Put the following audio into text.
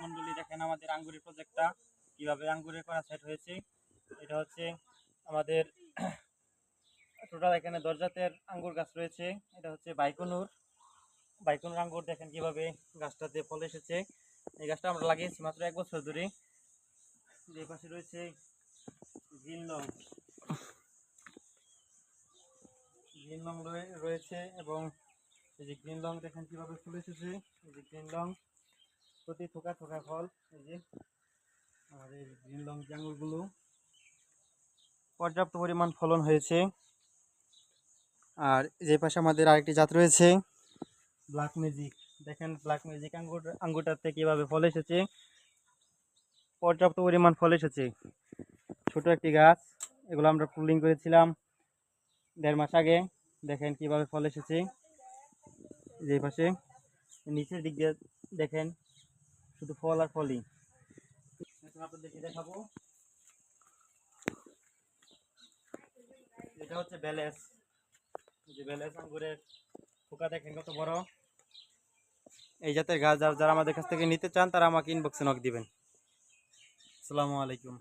মন্ডলী, দেখেন আমাদের আঙ্গুরের প্রজেক্টটা কিভাবে আঙ্গুরের করা সেট হয়েছে। এটা হচ্ছে আমাদের টোটাল এখানে 10 জাতের আঙ্গুর গাছ রয়েছে। এটা হচ্ছে বাইকনুর আঙ্গুর। দেখেন কিভাবে গাছটাতে ফল এসেছে। এই গাছটা আমরা লাগিয়েছি মাত্র 1 বছর ধরে। যে পাশে রয়েছে গ্রিন লং রয়েছে এবং এই যে গ্রিন লং দেখেন কিভাবে ফুল এসেছে। এই যে গ্রিন লং প্রতি থোকা থোকা ফল। এই যে আমাদের গ্রিন লং যে আঙ্গুরগুলো পর্যাপ্ত পরিমাণ ফলন হয়েছে। আর যে পাশে আমাদের আরেকটি জাত রয়েছে ব্ল্যাক ম্যাজিক। দেখেন ব্ল্যাক ম্যাজিক আঙ্গুরটাতে কিভাবে ফল এসেছে, পর্যাপ্ত পরিমাণ ফল এসেছে। ছোট একটি গাছ, এগুলো আমরা প্রুনিং করেছিলাম 1.5 মাস আগে। দেখেন কিভাবে ফল এসেছে। যে পাশে নিচের দিক দিয়ে দেখেন শুধু ফল আর ফলই। আপনাদেরকে দেখাবো, এটা হচ্ছে ব্যালেন্স। যে ব্যালেন্স আঙ্গুরের পোকা দেখেন কত বড়। এই জাতের গাছ যারা আমাদের কাছ থেকে নিতে চান তারা আমাকে ইনবক্সে নক দিবেন। আসসালামু আলাইকুম।